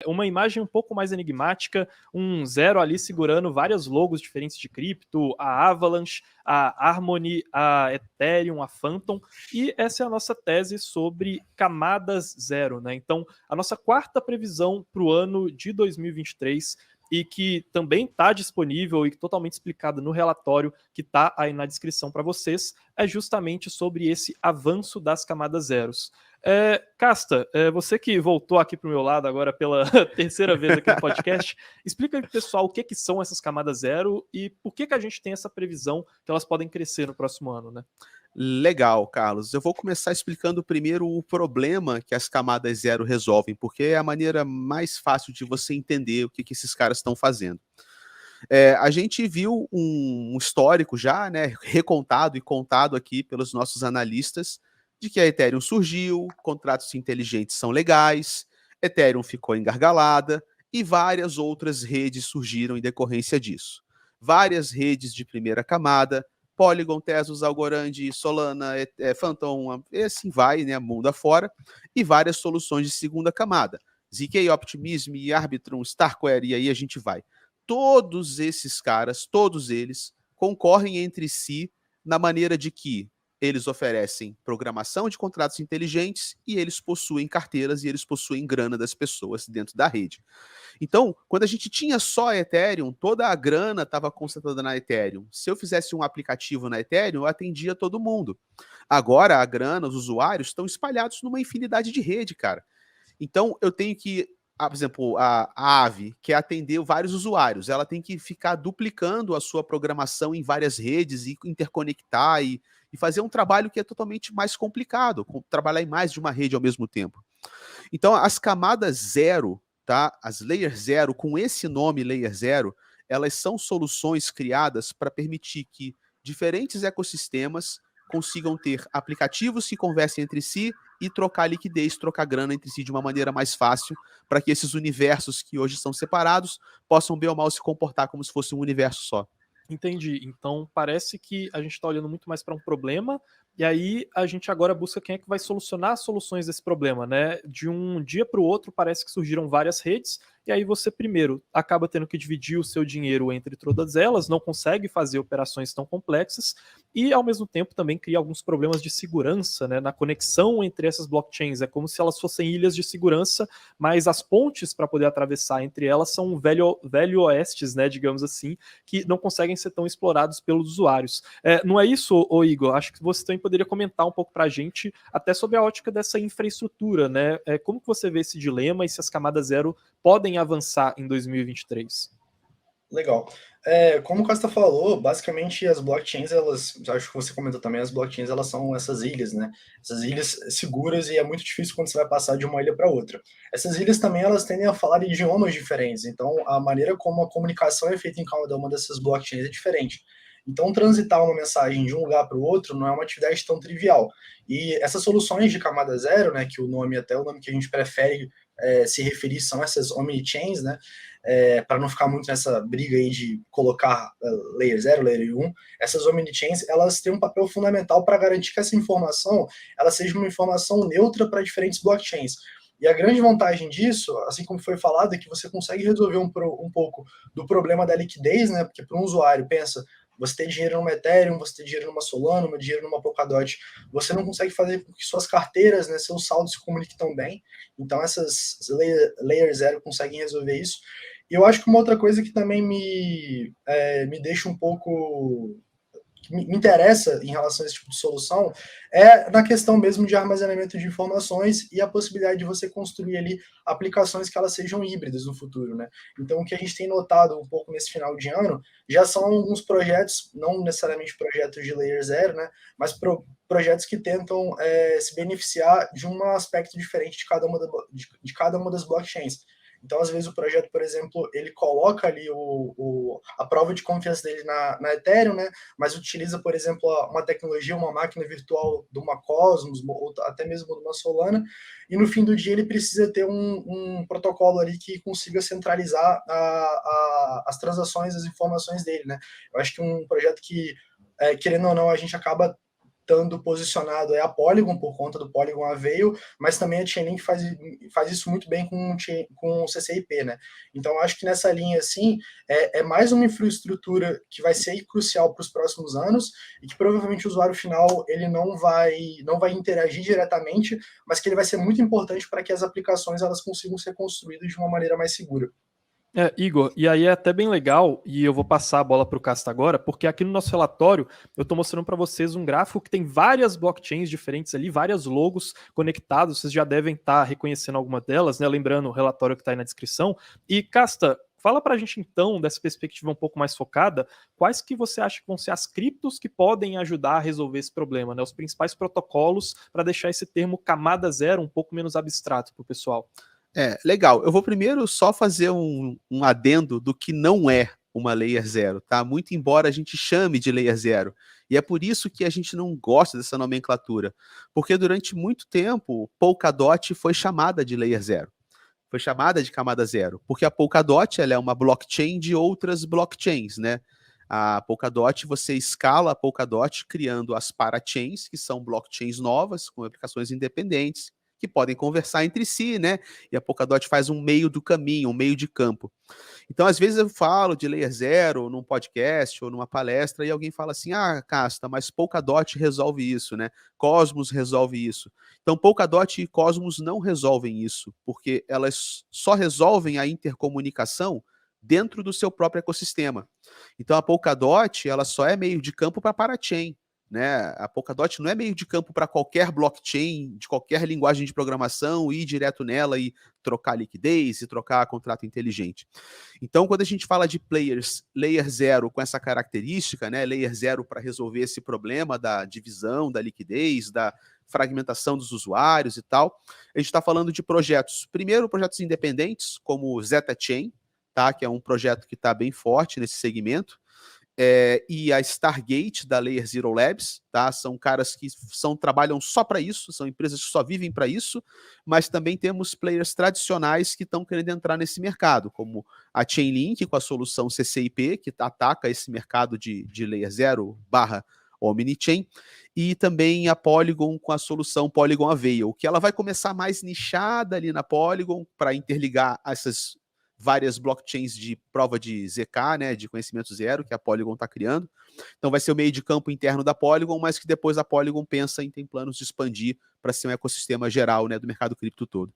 uma imagem um pouco mais enigmática, um zero ali segurando vários logos diferentes de cripto, a Avalanche, a Harmony, a Ethereum, a Phantom, e essa é a nossa tese sobre camadas zero, né? Então, a nossa quarta previsão para o ano de 2023 e que também está disponível e totalmente explicada no relatório que está aí na descrição para vocês, é justamente sobre esse avanço das camadas zeros. Casta, você que voltou aqui para o meu lado agora pela terceira vez aqui no podcast, explica aí para o pessoal o que são essas camadas zero e por que a gente tem essa previsão que elas podem crescer no próximo ano, né? Legal, Carlos. Eu vou começar explicando primeiro o problema que as camadas zero resolvem, porque é a maneira mais fácil de você entender o que esses caras estão fazendo. A gente viu um histórico já, né, recontado e contado aqui pelos nossos analistas, de que a Ethereum surgiu, contratos inteligentes são legais, Ethereum ficou engargalada e várias outras redes surgiram em decorrência disso. Várias redes de primeira camada, Polygon, Tezos, Algorand, Solana, Phantom, e assim vai, né, mundo afora, e várias soluções de segunda camada, ZK Optimism, Arbitrum, Starkware, e aí a gente vai. Todos esses caras, todos eles, concorrem entre si na maneira de que eles oferecem programação de contratos inteligentes e eles possuem carteiras e eles possuem grana das pessoas dentro da rede. Então, quando a gente tinha só a Ethereum, toda a grana estava concentrada na Ethereum. Se eu fizesse um aplicativo na Ethereum, eu atendia todo mundo. Agora, a grana, os usuários, estão espalhados numa infinidade de rede, cara. Então, eu tenho que, por exemplo, a Aave quer atender vários usuários, ela tem que ficar duplicando a sua programação em várias redes e interconectar e fazer um trabalho que é totalmente mais complicado, trabalhar em mais de uma rede ao mesmo tempo. Então, as camadas zero, tá? As Layer Zero, com esse nome Layer Zero, elas são soluções criadas para permitir que diferentes ecossistemas consigam ter aplicativos que conversem entre si e trocar liquidez, trocar grana entre si de uma maneira mais fácil, para que esses universos que hoje são separados possam bem ou mal se comportar como se fosse um universo só. Entendi. Então parece que a gente está olhando muito mais para um problema, e aí a gente agora busca quem é que vai solucionar as soluções desse problema, né? De um dia para o outro parece que surgiram várias redes, e aí você primeiro acaba tendo que dividir o seu dinheiro entre todas elas, não consegue fazer operações tão complexas, e ao mesmo tempo também cria alguns problemas de segurança, né? Na conexão entre essas blockchains. É como se elas fossem ilhas de segurança, mas as pontes para poder atravessar entre elas são velho oestes, né? Digamos assim, que não conseguem ser tão explorados pelos usuários. Não é isso, ô Igor? Acho que você também poderia comentar um pouco para a gente, até sobre a ótica dessa infraestrutura, né? Como que você vê esse dilema e se as camadas zero podem avançar em 2023? Legal. Como o Costa falou, basicamente as blockchains, elas, acho que você comentou também, as blockchains, elas são essas ilhas, né? Essas ilhas seguras, e é muito difícil quando você vai passar de uma ilha para outra. Essas ilhas também, elas tendem a falar idiomas diferentes, então a maneira como a comunicação é feita em cada uma dessas blockchains é diferente. Então, transitar uma mensagem de um lugar para o outro não é uma atividade tão trivial. E essas soluções de camada zero, né, que o nome, até o nome que a gente prefere se referir, são essas omnichains, né, para não ficar muito nessa briga aí de colocar layer 0, layer 1, essas omnichains, elas têm um papel fundamental para garantir que essa informação ela seja uma informação neutra para diferentes blockchains. E a grande vantagem disso, assim como foi falado, é que você consegue resolver um pouco do problema da liquidez, né? Porque para um usuário, pensa, você tem dinheiro numa Ethereum, você tem dinheiro numa Solana, dinheiro numa Polkadot, você não consegue fazer com que suas carteiras, né, seus saldos se comuniquem tão bem. Então essas layer 0 conseguem resolver isso. E eu acho que uma outra coisa que também me deixa um pouco... me interessa em relação a esse tipo de solução é na questão mesmo de armazenamento de informações e a possibilidade de você construir ali aplicações que elas sejam híbridas no futuro, né? Então, o que a gente tem notado um pouco nesse final de ano já são alguns projetos, não necessariamente projetos de layer 0, né? Mas projetos que tentam se beneficiar de um aspecto diferente de cada uma das blockchains. Então, às vezes, o projeto, por exemplo, ele coloca ali a prova de confiança dele na Ethereum, né? Mas utiliza, por exemplo, uma tecnologia, uma máquina virtual de uma Cosmos, ou até mesmo de uma Solana, e no fim do dia ele precisa ter um protocolo ali que consiga centralizar as transações, as informações dele, né? Eu acho que um projeto que, querendo ou não, a gente acaba estando posicionado é a Polygon, por conta do Polygon Avail, mas também a Chainlink faz isso muito bem com o CCIP, né? Então, acho que nessa linha, assim, é mais uma infraestrutura que vai ser crucial para os próximos anos e que provavelmente o usuário final ele não vai interagir diretamente, mas que ele vai ser muito importante para que as aplicações elas consigam ser construídas de uma maneira mais segura. Igor, e aí é até bem legal, e eu vou passar a bola para o Casta agora, porque aqui no nosso relatório eu estou mostrando para vocês um gráfico que tem várias blockchains diferentes ali, várias logos conectados, vocês já devem estar reconhecendo alguma delas, né? Lembrando o relatório que está aí na descrição. E Casta, fala para a gente então, dessa perspectiva um pouco mais focada, quais que você acha que vão ser as criptos que podem ajudar a resolver esse problema, né? Os principais protocolos para deixar esse termo camada zero um pouco menos abstrato para o pessoal. Legal. Eu vou primeiro só fazer um adendo do que não é uma Layer 0, tá? Muito embora a gente chame de Layer 0. E é por isso que a gente não gosta dessa nomenclatura. Porque durante muito tempo, Polkadot foi chamada de Layer 0. Foi chamada de camada zero. Porque a Polkadot ela é uma blockchain de outras blockchains, né? A Polkadot, você escala a Polkadot criando as parachains, que são blockchains novas, com aplicações independentes, que podem conversar entre si, né? E a Polkadot faz um meio do caminho, um meio de campo. Então, às vezes eu falo de Layer 0 num podcast ou numa palestra e alguém fala assim, Casta, mas Polkadot resolve isso, né? Cosmos resolve isso. Então, Polkadot e Cosmos não resolvem isso, porque elas só resolvem a intercomunicação dentro do seu próprio ecossistema. Então, a Polkadot, ela só é meio de campo para parachain. Né? A Polkadot não é meio de campo para qualquer blockchain, de qualquer linguagem de programação, ir direto nela e trocar liquidez e trocar contrato inteligente. Então, quando a gente fala de players Layer 0 com essa característica, né, Layer 0 para resolver esse problema da divisão, da liquidez, da fragmentação dos usuários e tal, a gente está falando de projetos, primeiro projetos independentes, como o ZetaChain, tá, que é um projeto que está bem forte nesse segmento, e a Stargate da Layer Zero Labs, tá? São caras que trabalham só para isso, são empresas que só vivem para isso, mas também temos players tradicionais que estão querendo entrar nesse mercado, como a Chainlink com a solução CCIP, que ataca esse mercado de Layer Zero / Omnichain, e também a Polygon com a solução Polygon Avail, que ela vai começar mais nichada ali na Polygon para interligar essas várias blockchains de prova de ZK, né, de conhecimento zero, que a Polygon está criando. Então vai ser o meio de campo interno da Polygon, mas que depois a Polygon pensa em ter planos de expandir para ser um ecossistema geral, né, do mercado cripto todo.